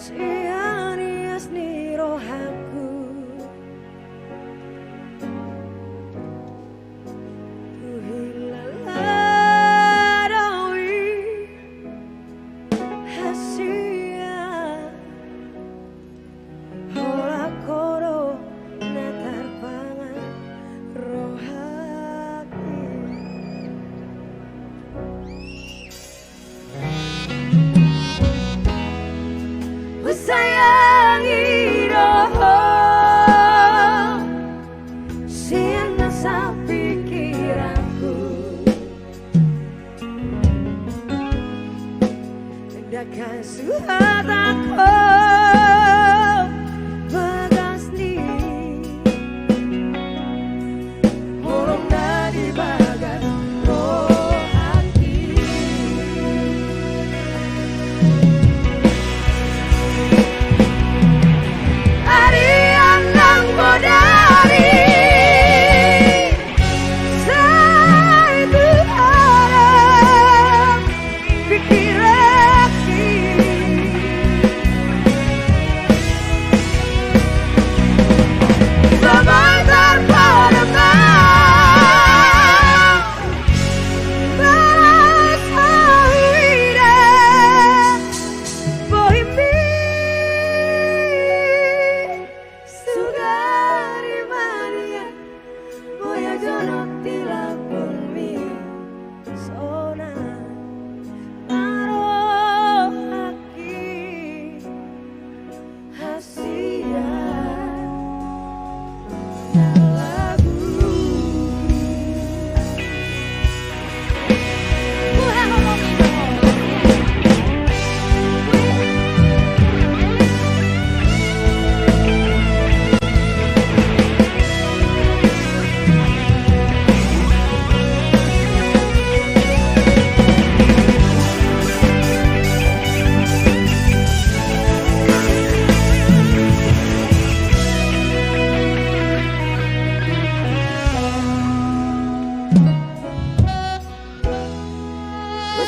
Sianias ni rohaku Uhilaladawi hasia Hola koro natar pangan rohati Sayangi roho siana sa pikiranku Dakan suhat aku bagas ni Holong dari bagas rohati Dari saya itu harap pikir lagi sebentar pada terasa ira bohimi Jono tila bumi sona naruh haki hasia lagu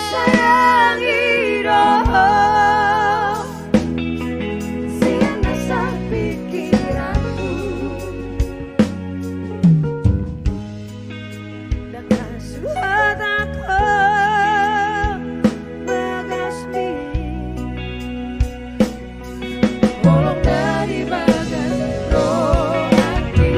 sayangi roho siana sa pikiranku Dakan suhat aku bagas ni Holong dari bagas rohati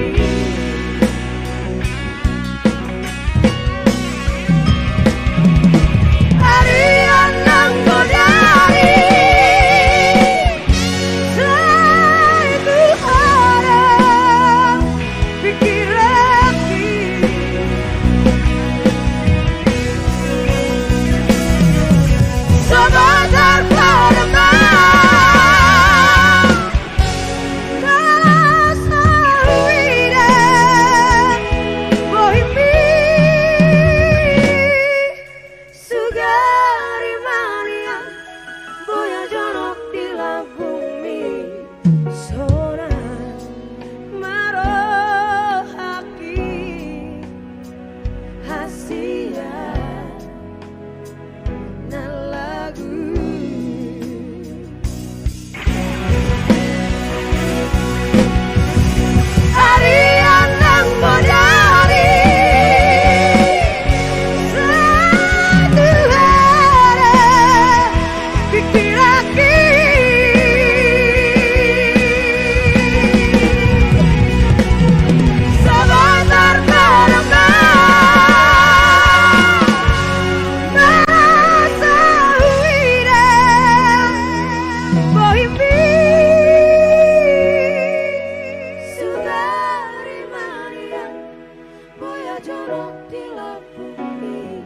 Jono tila bumi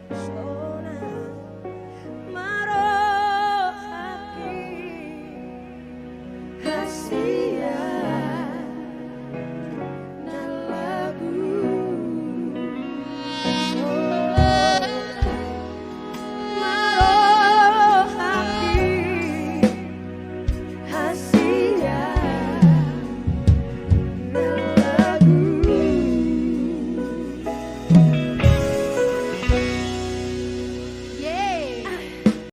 sona maroh haki hasil